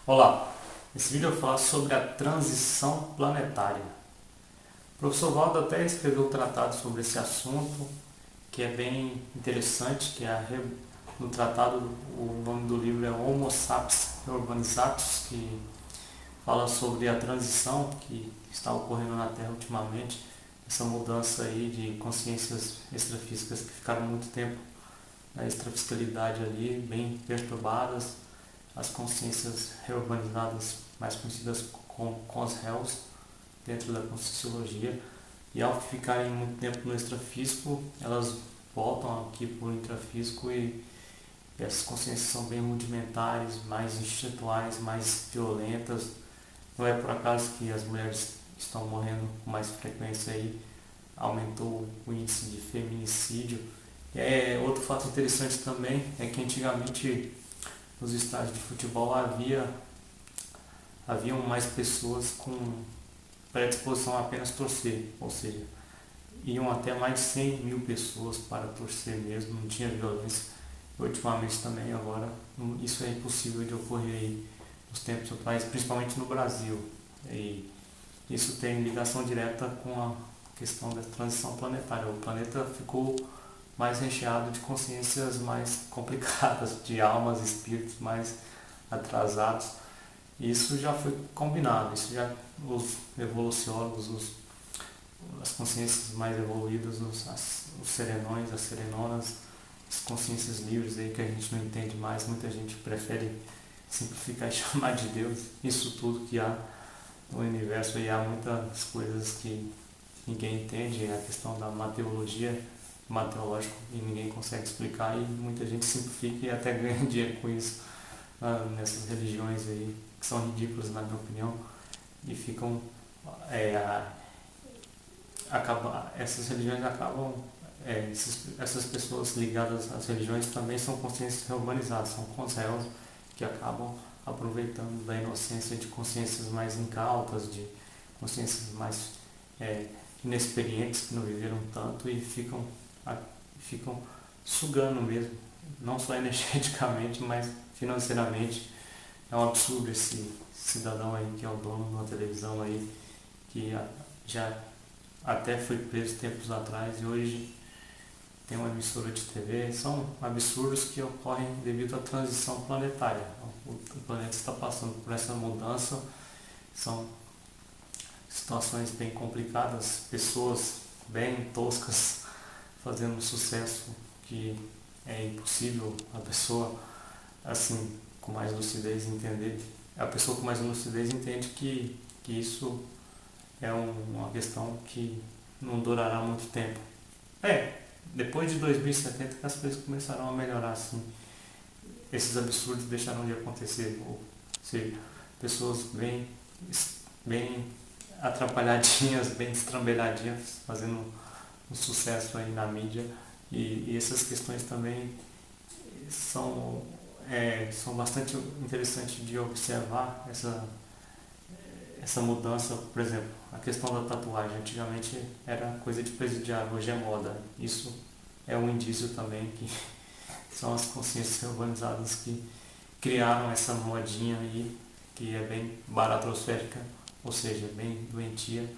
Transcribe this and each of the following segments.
Olá, nesse vídeo eu vou falar sobre a transição planetária. O professor Valdo até escreveu um tratado sobre esse assunto, que é bem interessante, no tratado o nome do livro é Homo Sapiens Urbanizatus, que fala sobre a transição que está ocorrendo na Terra ultimamente, essa mudança aí de consciências extrafísicas que ficaram muito tempo na extrafiscalidade ali, bem perturbadas, as consciências reurbanizadas, mais conhecidas como cons-réus, dentro da Conscienciologia, e ao ficarem muito tempo no extrafísico, elas voltam aqui para o intrafísico e essas consciências são bem rudimentares, mais instintuais, mais violentas. Não é por acaso que as mulheres estão morrendo com mais frequência aí, aumentou o índice de feminicídio. Outro fato interessante também é que antigamente nos estádios de futebol haviam mais pessoas com predisposição a apenas torcer, ou seja, iam até mais de 100 mil pessoas para torcer mesmo, não tinha violência. Ultimamente também agora isso é impossível de ocorrer aí nos tempos atuais, principalmente no Brasil. E isso tem ligação direta com a questão da transição planetária. O planeta ficou mais recheado de consciências mais complicadas, de almas, espíritos mais atrasados. Isso já foi combinado, os evoluciólogos, as consciências mais evoluídas, os serenões, as serenonas, as consciências livres aí que a gente não entende mais, muita gente prefere simplificar e chamar de Deus. Isso tudo que há no universo, aí há muitas coisas que ninguém entende, a questão da mateologia, mateológico, e ninguém consegue explicar, e muita gente simplifica e até ganha dinheiro com isso, nessas religiões aí que são ridículas na minha opinião, e ficam essas religiões acabam, essas pessoas ligadas às religiões também são consciências reurbanizadas, são consciências que acabam aproveitando da inocência de consciências mais incautas, de consciências mais inexperientes, que não viveram tanto, e ficam sugando mesmo, não só energeticamente, mas financeiramente. É um absurdo esse cidadão aí que é o dono de uma televisão aí, que já até foi preso tempos atrás e hoje tem uma emissora de TV. São absurdos que ocorrem devido à transição planetária. O planeta está passando por essa mudança, são situações bem complicadas, pessoas bem toscas fazendo um sucesso que é impossível a pessoa, assim, com mais lucidez entender. A pessoa com mais lucidez entende que isso é uma questão que não durará muito tempo. Depois de 2070 que as coisas começarão a melhorar, assim. Esses absurdos deixarão de acontecer. Ou seja, pessoas bem atrapalhadinhas, bem estrambelhadinhas, fazendo um sucesso aí na mídia. E essas questões também são bastante interessantes de observar, essa mudança. Por exemplo, a questão da tatuagem. Antigamente era coisa de presidiário, hoje é moda. Isso é um indício também que são as consciências urbanizadas que criaram essa modinha aí, que é bem baratrosférica, ou seja, bem doentia.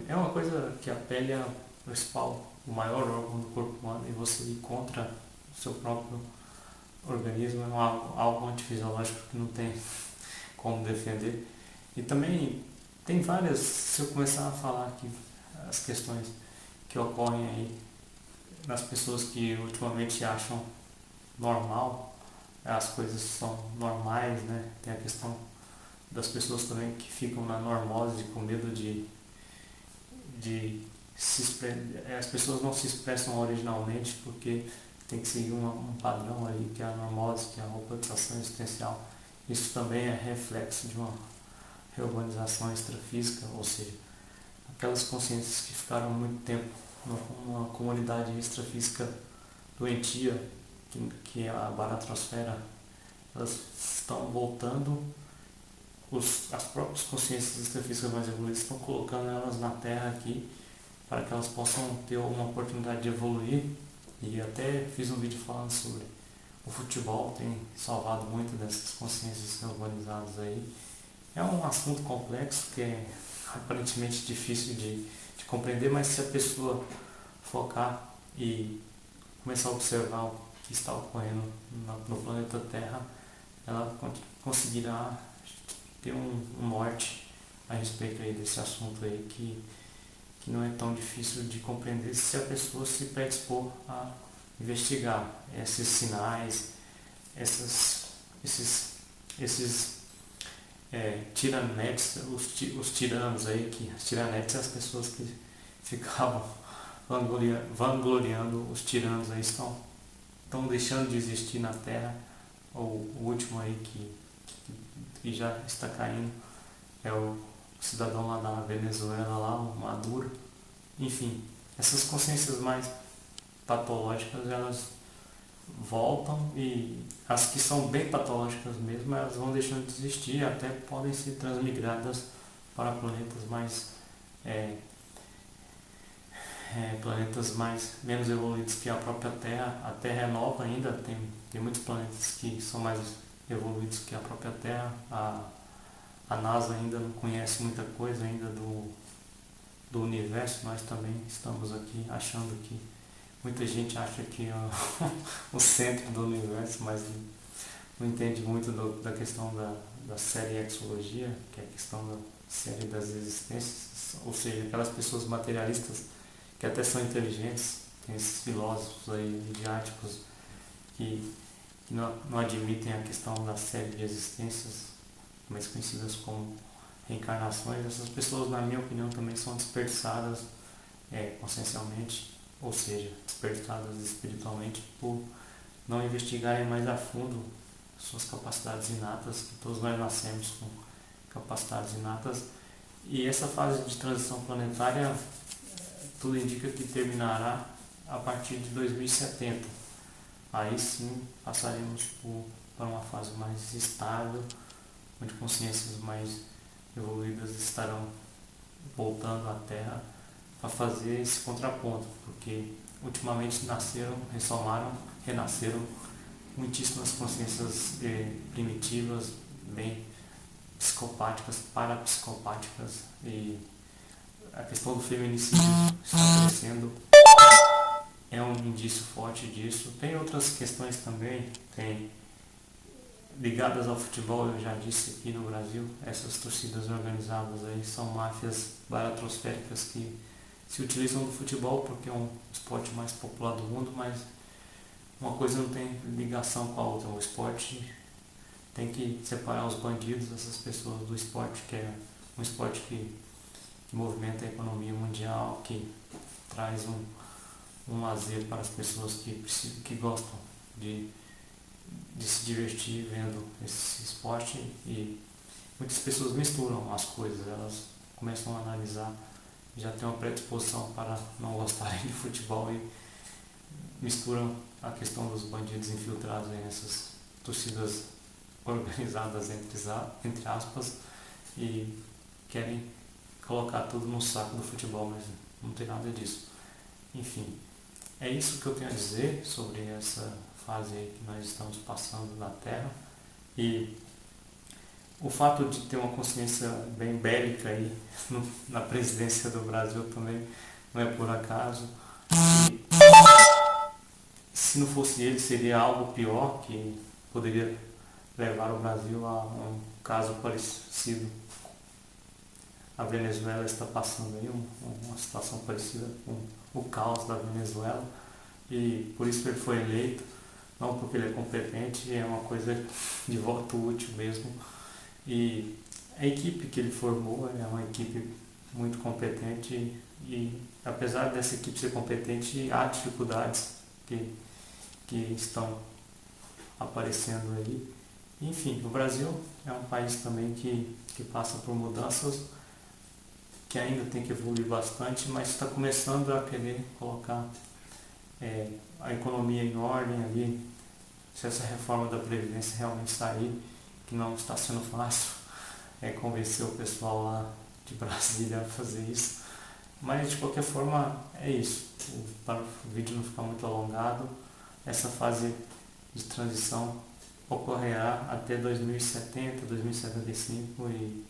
É uma coisa que a pele é o principal, o maior órgão do corpo humano, e você ir contra o seu próprio organismo é algo antifisiológico que não tem como defender. E também tem várias, se eu começar a falar aqui as questões que ocorrem aí nas pessoas que ultimamente acham normal, as coisas são normais, né? Tem a questão das pessoas também que ficam na normose com medo de as pessoas não se expressam originalmente porque tem que seguir um padrão ali, que é a normose, que é a robotização existencial. Isso também é reflexo de uma reurbanização extrafísica, ou seja, aquelas consciências que ficaram muito tempo numa comunidade extrafísica doentia, que é a baratrosfera, elas estão voltando, as próprias consciências extrafísicas mais evoluídas estão colocando elas na Terra aqui, para que elas possam ter uma oportunidade de evoluir. E até fiz um vídeo falando sobre o futebol tem salvado muito dessas consciências urbanizadas aí. É um assunto complexo que é aparentemente difícil de compreender, mas se a pessoa focar e começar a observar o que está ocorrendo no planeta Terra, ela conseguirá ter um norte a respeito aí desse assunto aí que não é tão difícil de compreender se a pessoa se predispor a investigar esses sinais, esses tiranetes, os tiranos aí, as tiranetes são as pessoas que ficavam vangloriando os tiranos aí, estão deixando de existir na Terra. O último aí que já está caindo é o cidadão lá da Venezuela, lá, o Maduro. Enfim, essas consciências mais patológicas, elas voltam, e as que são bem patológicas mesmo, elas vão deixando de existir e até podem ser transmigradas para planetas mais menos evoluídos que a própria Terra. A Terra é nova ainda, tem muitos planetas que são mais evoluídos que a própria Terra. A NASA ainda não conhece muita coisa ainda do universo. Nós também estamos aqui achando que muita gente acha que é o centro do universo, mas não entende muito da questão da série exologia, que é a questão da série das existências, ou seja, aquelas pessoas materialistas que até são inteligentes. Tem esses filósofos aí midiáticos que não admitem a questão da série de existências, mais conhecidas como reencarnações. Essas pessoas, na minha opinião, também são desperdiçadas consciencialmente, ou seja, desperdiçadas espiritualmente, por não investigarem mais a fundo suas capacidades inatas, que todos nós nascemos com capacidades inatas. E essa fase de transição planetária, tudo indica que terminará a partir de 2070. Aí sim passaremos para uma fase mais estável, onde consciências mais evoluídas estarão voltando à Terra para fazer esse contraponto, porque ultimamente renasceram muitíssimas consciências primitivas, bem psicopáticas, parapsicopáticas, e a questão do feminicídio está crescendo, é um indício forte disso. Tem outras questões também, ligadas ao futebol. Eu já disse aqui no Brasil, essas torcidas organizadas aí são máfias baratrosféricas que se utilizam do futebol porque é um esporte mais popular do mundo, mas uma coisa não tem ligação com a outra. O esporte tem que separar os bandidos, essas pessoas, do esporte, que é um esporte que movimenta a economia mundial, que traz um lazer para as pessoas que gostam de se divertir vendo esse esporte. E muitas pessoas misturam as coisas, elas começam a analisar, já tem uma predisposição para não gostarem de futebol e misturam a questão dos bandidos infiltrados nessas torcidas organizadas, entre aspas, e querem colocar tudo no saco do futebol, mas não tem nada disso. Enfim, é isso que eu tenho a dizer sobre essa fase aí que nós estamos passando na Terra. E o fato de ter uma consciência bem bélica aí na presidência do Brasil também não é por acaso. E se não fosse ele, seria algo pior, que poderia levar o Brasil a um caso parecido. A Venezuela está passando aí uma situação parecida com o caos da Venezuela, e por isso ele foi eleito, não porque ele é competente, é uma coisa de voto útil mesmo. E a equipe que ele formou é uma equipe muito competente, e apesar dessa equipe ser competente, há dificuldades que estão aparecendo aí. Enfim, o Brasil é um país também que passa por mudanças, que ainda tem que evoluir bastante, mas está começando a querer colocar a economia em ordem ali. Se essa reforma da Previdência realmente sair, que não está sendo fácil, convencer o pessoal lá de Brasília a fazer isso. Mas de qualquer forma é isso. Para o vídeo não ficar muito alongado, essa fase de transição ocorrerá até 2070, 2075 e